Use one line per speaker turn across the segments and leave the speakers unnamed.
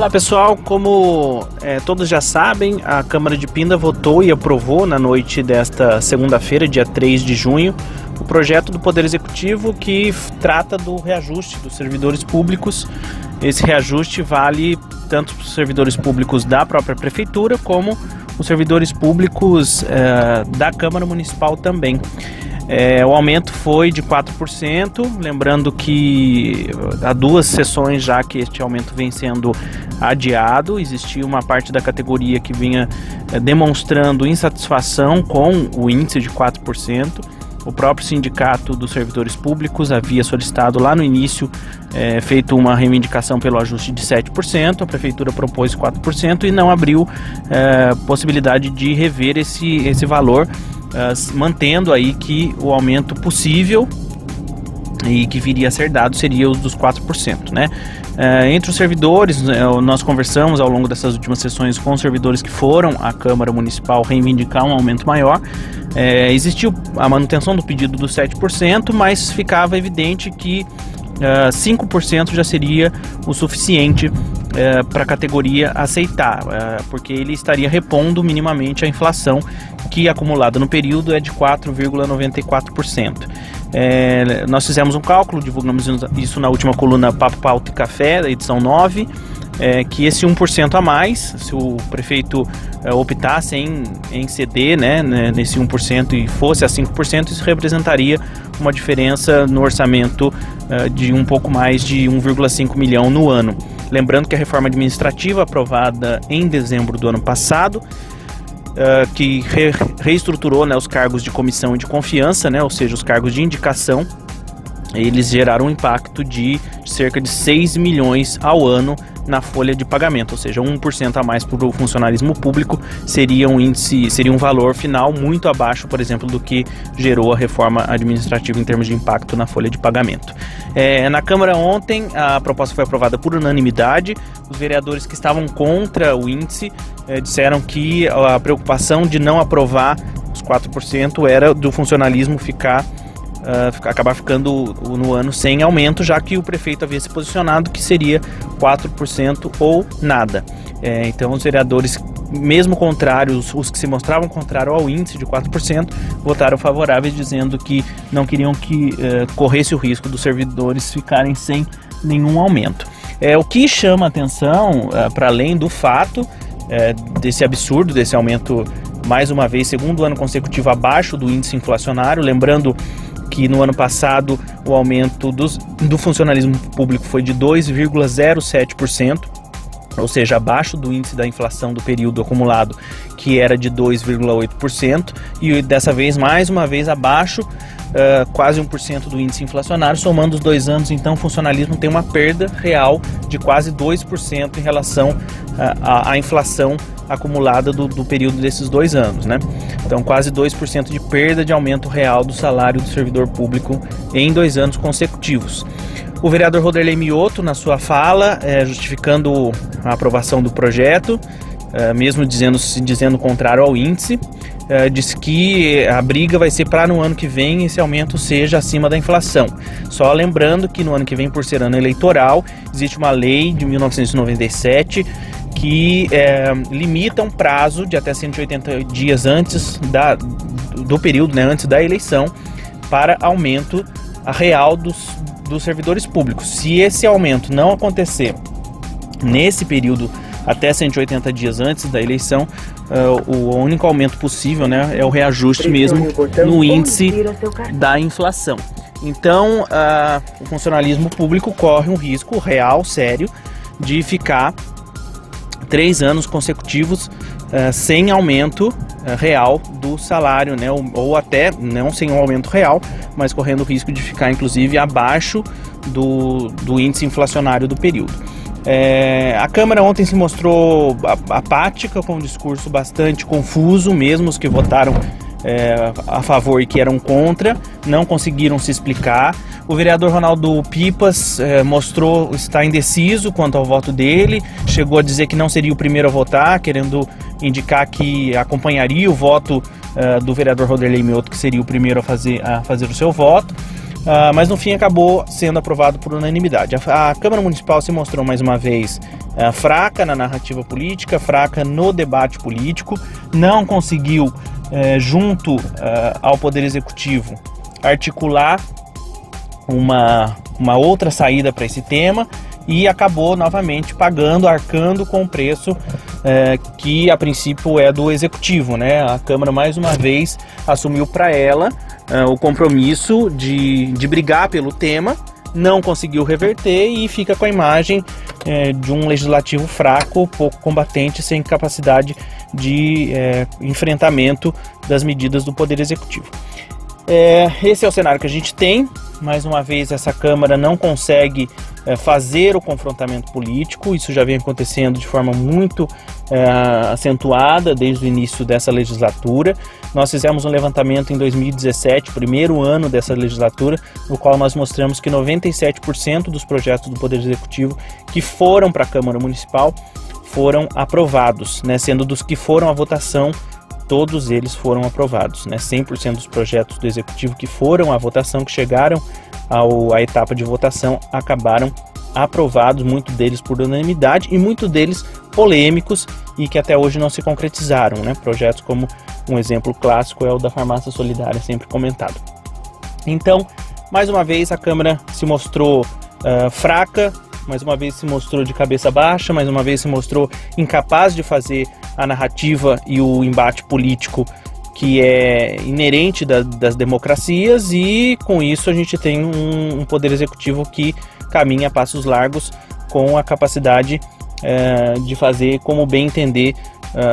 Olá pessoal, como todos já sabem, a Câmara de Pinda votou e aprovou na noite desta segunda-feira, dia 3 de junho, o projeto do Poder Executivo que trata do reajuste dos servidores públicos. Esse reajuste vale tanto para os servidores públicos da própria Prefeitura como os servidores públicos da Câmara Municipal também. O aumento foi de 4%, lembrando que há 2 sessões já que este aumento vem sendo adiado. Existia uma parte da categoria que vinha demonstrando insatisfação com o índice de 4%. O próprio Sindicato dos Servidores Públicos havia solicitado lá no início, feito uma reivindicação pelo ajuste de 7%, a Prefeitura propôs 4% e não abriu possibilidade de rever esse valor, mantendo aí que o aumento possível e que viria a ser dado seria os dos 4%, né? Entre os servidores, nós conversamos ao longo dessas últimas sessões com os servidores que foram à Câmara Municipal reivindicar um aumento maior. Existiu a manutenção do pedido dos 7%, mas ficava evidente que 5% já seria o suficiente para a categoria aceitar, porque ele estaria repondo minimamente a inflação que acumulada no período é de 4,94%. Nós fizemos um cálculo, divulgamos isso na última coluna Papo, Pauta e Café, da edição 9, que esse 1% a mais, se o prefeito optasse em ceder, nesse 1% e fosse a 5%, isso representaria uma diferença no orçamento de um pouco mais de 1,5 milhão no ano. Lembrando que a reforma administrativa aprovada em dezembro do ano passado, que reestruturou os cargos de comissão e de confiança, ou seja, os cargos de indicação, eles geraram um impacto de cerca de 6 milhões ao ano na folha de pagamento, ou seja, 1% a mais para o funcionalismo público seria um valor final muito abaixo, por exemplo, do que gerou a reforma administrativa em termos de impacto na folha de pagamento. Na Câmara ontem, a proposta foi aprovada por unanimidade. Os vereadores que estavam contra o índice disseram que a preocupação de não aprovar os 4% era do funcionalismo acabar ficando no ano sem aumento, já que o prefeito havia se posicionado que seria 4% ou nada. Então os vereadores, mesmo contrários, os que se mostravam contrários ao índice de 4%, votaram favoráveis, dizendo que não queriam que corresse o risco dos servidores ficarem sem nenhum aumento. O que chama atenção, para além do fato desse absurdo, desse aumento, mais uma vez, segundo ano consecutivo abaixo do índice inflacionário, lembrando que no ano passado o aumento do funcionalismo público foi de 2,07%, ou seja, abaixo do índice da inflação do período acumulado, que era de 2,8%, e dessa vez, mais uma vez, abaixo, quase 1% do índice inflacionário. Somando os 2 anos, então, o funcionalismo tem uma perda real de quase 2% em relação à inflação acumulada do período desses 2 anos, Então, quase 2% de perda de aumento real do salário do servidor público em 2 anos consecutivos. O vereador Roderley Mioto, na sua fala, justificando a aprovação do projeto, mesmo dizendo contrário ao índice, disse que a briga vai ser para no ano que vem esse aumento seja acima da inflação. Só lembrando que no ano que vem, por ser ano eleitoral, existe uma lei de 1997 que limita um prazo de até 180 dias antes do período, antes da eleição, para aumento real dos servidores públicos. Se esse aumento não acontecer nesse período até 180 dias antes da eleição, o único aumento possível é o reajuste mesmo no índice da inflação. Então, o funcionalismo público corre um risco real, sério, de ficar 3 anos consecutivos sem aumento real do salário, ou até não sem um aumento real, mas correndo o risco de ficar inclusive abaixo do índice inflacionário do período. A Câmara ontem se mostrou apática, com um discurso bastante confuso, mesmo os que votaram a favor e que eram contra, não conseguiram se explicar. O vereador Ronaldo Pipas mostrou estar indeciso quanto ao voto dele, chegou a dizer que não seria o primeiro a votar, querendo indicar que acompanharia o voto do vereador Roderley Mioto, que seria o primeiro a fazer o seu voto. mas no fim acabou sendo aprovado por unanimidade. A Câmara Municipal se mostrou mais uma vez fraca na narrativa política, fraca no debate político, não conseguiu, junto ao Poder Executivo, articular uma outra saída para esse tema e acabou novamente arcando com o preço que a princípio é do Executivo, né? A Câmara mais uma vez assumiu para ela o compromisso de brigar pelo tema, não conseguiu reverter e fica com a imagem de um legislativo fraco, pouco combatente, sem capacidade de enfrentamento das medidas do Poder Executivo. Esse é o cenário que a gente tem. Mais uma vez, essa Câmara não consegue fazer o confrontamento político. Isso já vem acontecendo de forma muito acentuada desde o início dessa legislatura. Nós fizemos um levantamento em 2017, primeiro ano dessa legislatura, no qual nós mostramos que 97% dos projetos do Poder Executivo que foram para a Câmara Municipal foram aprovados, né? Sendo dos que foram à votação, todos eles foram aprovados, né? 100% dos projetos do Executivo que foram à votação, que chegaram à etapa de votação, acabaram aprovados, muitos deles por unanimidade e muitos deles polêmicos e que até hoje não se concretizaram, né? Projetos como um exemplo clássico é o da farmácia solidária, sempre comentado. Então, mais uma vez a Câmara se mostrou fraca, mais uma vez se mostrou de cabeça baixa, mais uma vez se mostrou incapaz de fazer a narrativa e o embate político que é inerente das democracias, e com isso a gente tem um Poder Executivo que caminha a passos largos com a capacidade de fazer como bem entender,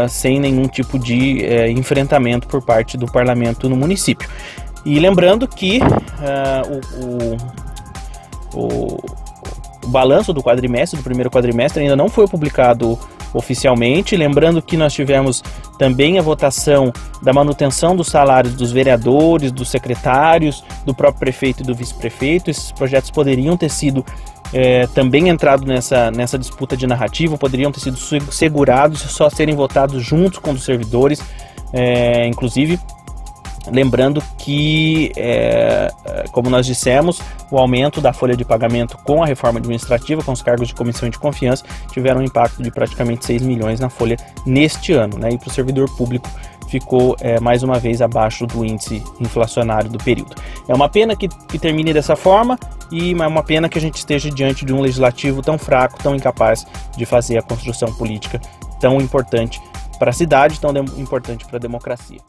sem nenhum tipo de enfrentamento por parte do parlamento no município. E lembrando que o balanço do quadrimestre, do primeiro quadrimestre, ainda não foi publicado oficialmente. Lembrando que nós tivemos também a votação da manutenção dos salários dos vereadores, dos secretários, do próprio prefeito e do vice-prefeito. Esses projetos poderiam ter sido também entrado nessa disputa de narrativa, poderiam ter sido segurados e só serem votados juntos com os servidores, inclusive. Lembrando que, como nós dissemos, o aumento da folha de pagamento com a reforma administrativa, com os cargos de comissão e de confiança, tiveram um impacto de praticamente 6 milhões na folha neste ano, né? E para o servidor público ficou mais uma vez abaixo do índice inflacionário do período. É uma pena que termine dessa forma, e é uma pena que a gente esteja diante de um legislativo tão fraco, tão incapaz de fazer a construção política tão importante para a cidade, tão importante para a democracia.